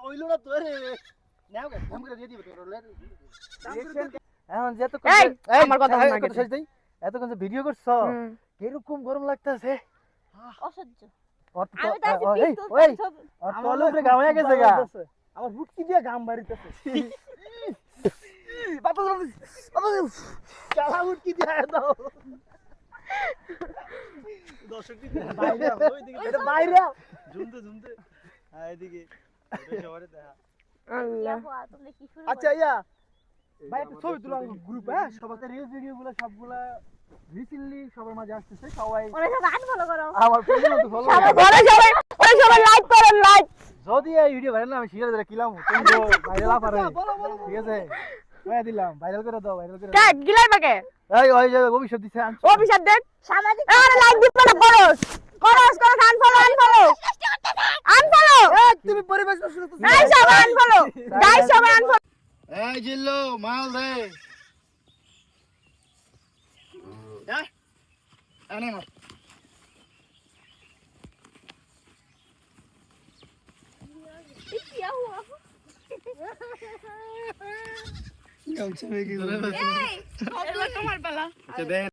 হইলো না তো রে নাও কে ফোন করে দিয়ে দিবে তোর এখন যেত এই আমার কথা শোন আগে শেষ দেই এতক্ষণ যে ভিডিও করছ কিরকম গরম লাগতাছে অসহ্য আমি তো আছি ওই আর কলম রে গাম হয়ে গেছে গা আমার বুটকি দিয়ে গাম বাড়িতেছে বাবা চালা বুটকি দিয়ে দাও দর্শক দিকে বাইরে ওইদিকে এটা বাইরে ঝুমতে ঝুমতে হ্যাঁ এদিকে এটা সবারে দেখা আল্লাহ তুমি কি শুরু আচ্ছা ইয়া ভাই একটা ছবি তুলো গ্রুপ হ্যাঁ সবাতে রিলস ভিডিওগুলো সবগুলা রিসেন্টলি সবার মাঝে আসতেছে সবাই ওরে সব আনফলো করো আমার পেজে মতো ফলো সবাই লাইক করেন লাইক যদি এই ভিডিও ভাইরাল না আমি শিয়ার করে কিলাম তুমি ভাইরাল আপারে ঠিক আছে কই দিলাম ভাইরাল করে দাও কে গিলাই বাকে এই ওই যে ভবিষ্যৎ দিছে আনছো অফিসার দেখ সামাজিক আরে লাইক দিতে না করস আনফলো তুমি পরিবেশ নষ্ট করতেছ এই সব আনফলো গাইস সব আনফলো এই জিল্লু মাল দে হ্যাঁ আনে মাল क्या हुआ কাম চলে গেল এই তোমার পালা আচ্ছা দে